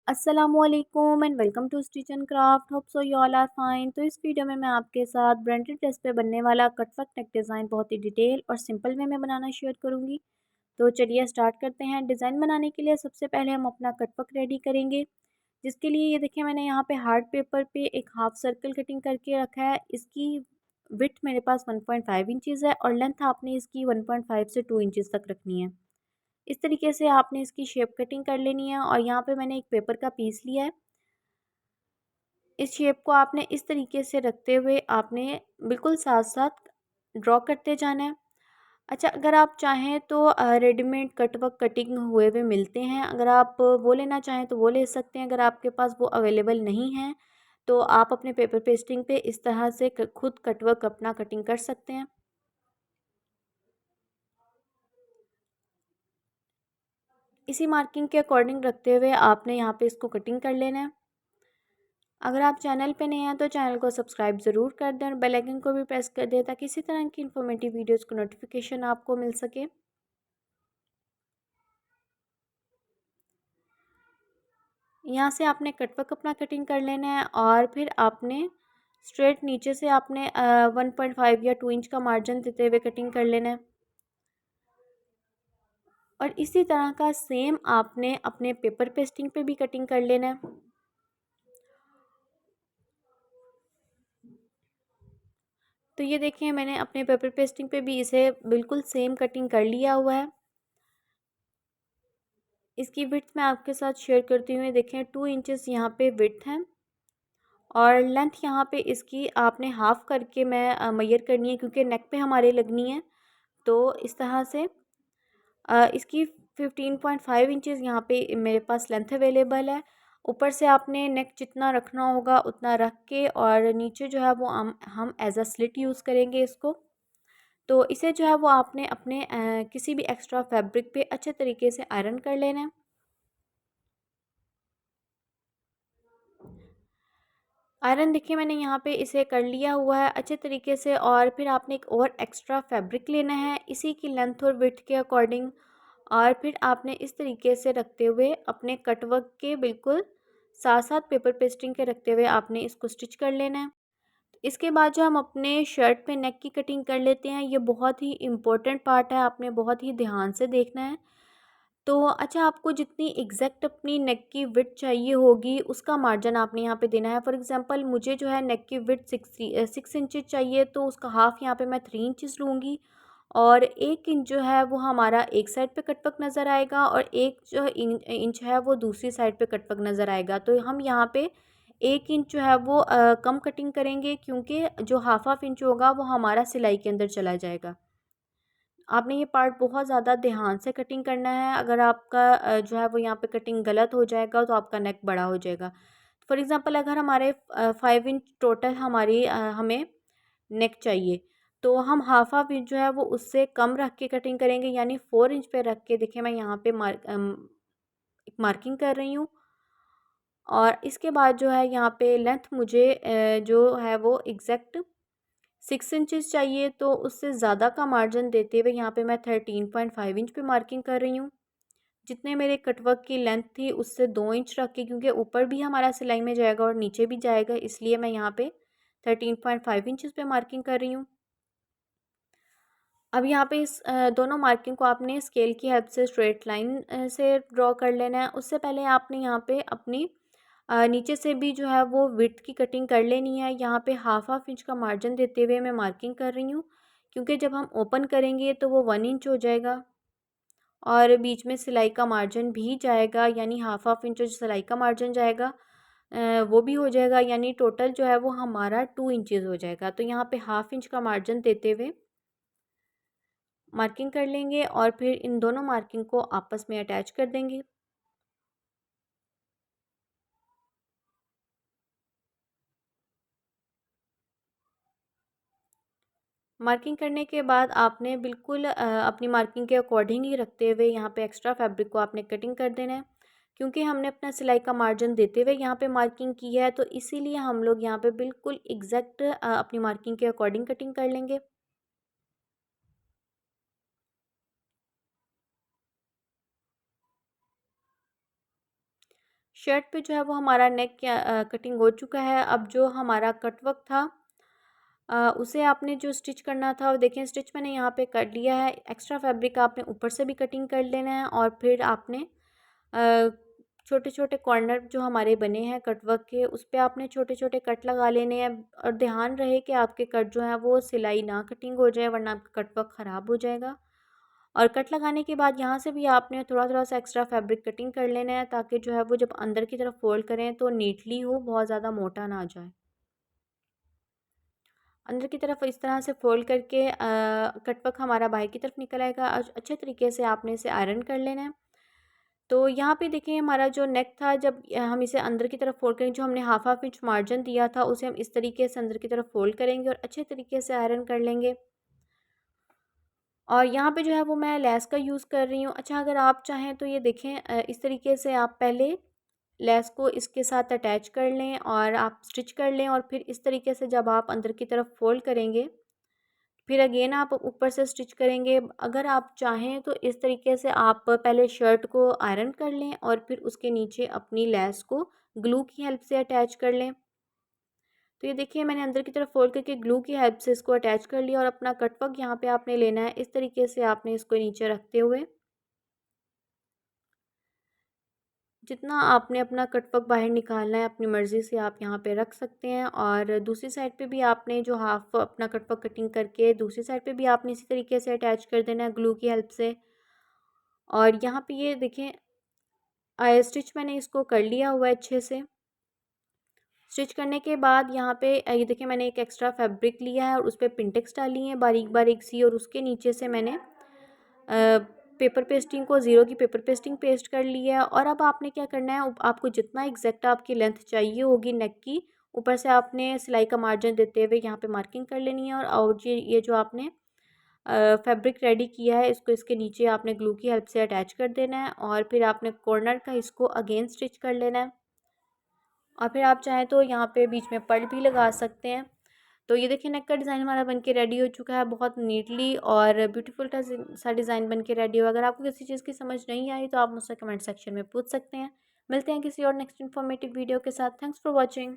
अस्सलामुअलैकुम and welcome to stitch and craft. Hope so you all are fine. तो इस video में मैं आपके साथ ब्रांडेड ड्रेस पे बनने वाला कटवर्क नेक डिज़ाइन बहुत ही डिटेल और सिंपल वे में बनाना शेयर करूंगी। तो चलिए स्टार्ट करते हैं। डिज़ाइन बनाने के लिए सबसे पहले हम अपना कटवर्क रेडी करेंगे, जिसके लिए ये देखिए मैंने यहाँ पे हार्ड पेपर पे एक हाफ सर्कल कटिंग करके रखा है। इसकी विड्थ मेरे पास 1.5 इंचज़ है और लेंथ आपने इसकी 1.5 से 2 इंचज़ तक रखनी है। इस तरीके से आपने इसकी शेप कटिंग कर लेनी है और यहाँ पे मैंने एक पेपर का पीस लिया है। इस शेप को आपने इस तरीके से रखते हुए आपने बिल्कुल साथ साथ ड्रॉ करते जाना है। अच्छा, अगर आप चाहें तो रेडीमेड कटवर्क कटिंग हुए हुए मिलते हैं, अगर आप वो लेना चाहें तो वो ले सकते हैं। अगर आपके पास वो अवेलेबल नहीं है तो आप अपने पेपर पेस्टिंग पे इस तरह से खुद कटवर्क अपना कटिंग कर सकते हैं। इसी मार्किंग के अकॉर्डिंग रखते हुए आपने यहाँ पे इसको कटिंग कर लेना है। अगर आप चैनल पे नए हैं तो चैनल को सब्सक्राइब ज़रूर कर दें और बेल आइकन को भी प्रेस कर दें ताकि इसी तरह की इन्फॉर्मेटिव वीडियोस को नोटिफिकेशन आपको मिल सके। यहाँ से आपने कटवर्क अपना कटिंग कर लेना है और फिर आपने स्ट्रेट नीचे से आपने 1.5 या 2 इंच का मार्जिन देते हुए कटिंग कर लेना है। और इसी तरह का सेम आपने अपने पेपर पेस्टिंग पे भी कटिंग कर लेना है। तो ये देखिए मैंने अपने पेपर पेस्टिंग पे भी इसे बिल्कुल सेम कटिंग कर लिया हुआ है। इसकी विड्थ मैं आपके साथ शेयर करती हूँ। देखें 2 इंचेस यहाँ पे विड्थ है और लेंथ यहाँ पे इसकी आपने हाफ़ करके मैं मेजर करनी है क्योंकि नेक पे हमारे लगनी है। तो इस तरह से इसकी 15.5 इंचेस यहाँ पे मेरे पास लेंथ अवेलेबल है। ऊपर से आपने नेक जितना रखना होगा उतना रख के और नीचे जो है वो हम एज अ स्लिट यूज़ करेंगे इसको। तो इसे जो है वो आपने अपने किसी भी एक्स्ट्रा फैब्रिक पे अच्छे तरीके से आयरन कर लेना है। आयरन देखिए मैंने यहाँ पे इसे कर लिया हुआ है अच्छे तरीके से और फिर आपने एक और एक्स्ट्रा फैब्रिक लेना है इसी की लेंथ और विड्थ के अकॉर्डिंग और फिर आपने इस तरीके से रखते हुए अपने कटवर्क के बिल्कुल साथ साथ पेपर पेस्टिंग के रखते हुए आपने इसको स्टिच कर लेना है। इसके बाद जो हम अपने शर्ट पे नेक की कटिंग कर लेते हैं, ये बहुत ही इम्पोर्टेंट पार्ट है, आपने बहुत ही ध्यान से देखना है। तो अच्छा, आपको जितनी एग्जैक्ट अपनी नेक की विड्थ चाहिए होगी उसका मार्जिन आपने यहाँ पे देना है। फॉर एग्जांपल मुझे जो है नेक की विड्थ 6 इंचज़ चाहिए तो उसका हाफ़ यहाँ पे मैं 3 इंचज़ लूँगी और 1 इंच जो है वो हमारा एक साइड पे कटवर्क नज़र आएगा और एक जो इंच है वो दूसरी साइड पे कटवर्क नज़र आएगा। तो हम यहाँ पे 1 इंच जो है वो कम कटिंग करेंगे क्योंकि जो हाफ इंच होगा वो हमारा सिलाई के अंदर चला जाएगा। आपने ये पार्ट बहुत ज़्यादा ध्यान से कटिंग करना है। अगर आपका जो है वो यहाँ पे कटिंग गलत हो जाएगा तो आपका नेक बड़ा हो जाएगा। फॉर एग्ज़ाम्पल अगर हमारे 5 इंच टोटल हमारी हमें नेक चाहिए तो हम हाफ इंच जो है वो उससे कम रख के कटिंग करेंगे, यानी 4 इंच पे रख के देखिए मैं यहाँ पे एक मार्किंग कर रही हूँ। और इसके बाद जो है यहाँ पे लेंथ मुझे जो है वो एग्जैक्ट 6 इंचज़ चाहिए तो उससे ज़्यादा का मार्जिन देते हुए यहाँ पे मैं 13.5 इंच पे मार्किंग कर रही हूँ। जितने मेरे कटवर्क की लेंथ थी उससे 2 इंच रख के, क्योंकि ऊपर भी हमारा सिलाई में जाएगा और नीचे भी जाएगा, इसलिए मैं यहाँ पे 13.5 इंचज़ पे मार्किंग कर रही हूँ। अब यहाँ पे इस दोनों मार्किंग को आपने स्केल की हेल्प से स्ट्रेट लाइन से ड्रॉ कर लेना है। उससे पहले आपने यहाँ पे अपनी नीचे से भी जो है वो विड्थ की कटिंग कर लेनी है। यहाँ पे हाफ इंच का मार्जिन देते हुए मैं मार्किंग कर रही हूँ क्योंकि जब हम ओपन करेंगे तो वो 1 इंच हो जाएगा और बीच में सिलाई का मार्जिन भी जाएगा, यानी हाफ इंच जो सिलाई का मार्जिन जाएगा वो भी हो जाएगा, यानी टोटल जो है वो हमारा 2 इंचज़ हो जाएगा। तो यहाँ पे हाफ इंच का मार्जिन देते हुए मार्किंग कर लेंगे और फिर इन दोनों मार्किंग को आपस में अटैच कर देंगे। मार्किंग करने के बाद आपने बिल्कुल अपनी मार्किंग के अकॉर्डिंग ही रखते हुए यहाँ पे एक्स्ट्रा फैब्रिक को आपने कटिंग कर देना है। क्योंकि हमने अपना सिलाई का मार्जिन देते हुए यहाँ पे मार्किंग की है तो इसीलिए हम लोग यहाँ पे बिल्कुल एग्जैक्ट अपनी मार्किंग के अकॉर्डिंग कटिंग कर लेंगे। शर्ट पे जो है वो हमारा नेक कटिंग हो चुका है। अब जो हमारा कटवर्क था उसे आपने जो स्टिच करना था, और देखें स्टिच मैंने यहाँ पे कर लिया है। एक्स्ट्रा फैब्रिक आपने ऊपर से भी कटिंग कर लेना है, और फिर आपने छोटे छोटे कॉर्नर जो हमारे बने हैं कटवर्क के, उस पे आपने छोटे छोटे कट लगा लेने हैं। और ध्यान रहे कि आपके कट जो हैं वो सिलाई ना कटिंग हो जाए, वरना आपका कटवर्क ख़राब हो जाएगा। और कट लगाने के बाद यहाँ से भी आपने थोड़ा थोड़ा सा एक्स्ट्रा फैब्रिक कटिंग कर लेना है, ताकि जो है वो जब अंदर की तरफ फोल्ड करें तो नीटली हो, बहुत ज़्यादा मोटा ना आ जाए। अंदर की तरफ इस तरह से फोल्ड करके कटवर्क हमारा बाहर की तरफ निकल आएगा। अच्छे तरीके से आपने इसे आयरन कर लेना है। तो यहाँ पे देखिए हमारा जो नेक था, जब हम इसे अंदर की तरफ फोल्ड करेंगे, जो हमने हाफ हाफ इंच मार्जिन दिया था उसे हम इस तरीके से अंदर की तरफ फोल्ड करेंगे और अच्छे तरीके से आयरन कर लेंगे। और यहाँ पे जो है वो मैं लेस का यूज़ कर रही हूँ। अच्छा, अगर आप चाहें तो ये देखें इस तरीके से आप पहले लेस को इसके साथ अटैच कर लें और आप स्टिच कर लें, और फिर इस तरीके से जब आप अंदर की तरफ फोल्ड करेंगे, फिर अगेन आप ऊपर से स्टिच करेंगे। अगर आप चाहें तो इस तरीके से आप पहले शर्ट को आयरन कर लें और फिर उसके नीचे अपनी लेस को ग्लू की हेल्प से अटैच कर लें। तो ये देखिए मैंने अंदर की तरफ फोल्ड करके ग्लू की हेल्प से इसको अटैच कर लिया, और अपना कटवर्क यहाँ पे आपने लेना है। इस तरीके से आपने इसको नीचे रखते हुए जितना आपने अपना कटवर्क बाहर निकालना है अपनी मर्ज़ी से आप यहाँ पे रख सकते हैं। और दूसरी साइड पे भी आपने जो हाफ अपना कटवर्क कटिंग करके दूसरी साइड पे भी आपने इसी तरीके से अटैच कर देना है ग्लू की हेल्प से। और यहाँ पे ये देखें आई स्टिच मैंने इसको कर लिया हुआ है अच्छे से। स्टिच करने के बाद यहाँ पे ये देखिए मैंने एक एक्स्ट्रा फैब्रिक लिया है और उस पर पिंटेक्स डाली है बारीक बारीक सी, और उसके नीचे से मैंने पेपर पेस्टिंग को ज़ीरो की पेपर पेस्टिंग पेस्ट कर लिया है। और अब आपने क्या करना है, आपको जितना एग्जैक्ट आपकी लेंथ चाहिए होगी नेक की, ऊपर से आपने सिलाई का मार्जिन देते हुए यहाँ पे मार्किंग कर लेनी है। और ये जो आपने फैब्रिक रेडी किया है इसको इसके नीचे आपने ग्लू की हेल्प से अटैच कर देना है, और फिर आपने कॉर्नर का इसको अगेन स्टिच कर लेना है। और फिर आप चाहें तो यहाँ पे बीच में पर्ल भी लगा सकते हैं। तो ये देखिए नेक का डिज़ाइन हमारा बनके रेडी हो चुका है, बहुत नीटली और ब्यूटीफुल सा डिज़ाइन बनके रेडी हो। अगर आपको किसी चीज़ की समझ नहीं आई तो आप मुझसे कमेंट सेक्शन में पूछ सकते हैं। मिलते हैं किसी और नेक्स्ट इन्फॉर्मेटिव वीडियो के साथ। Thanks for watching.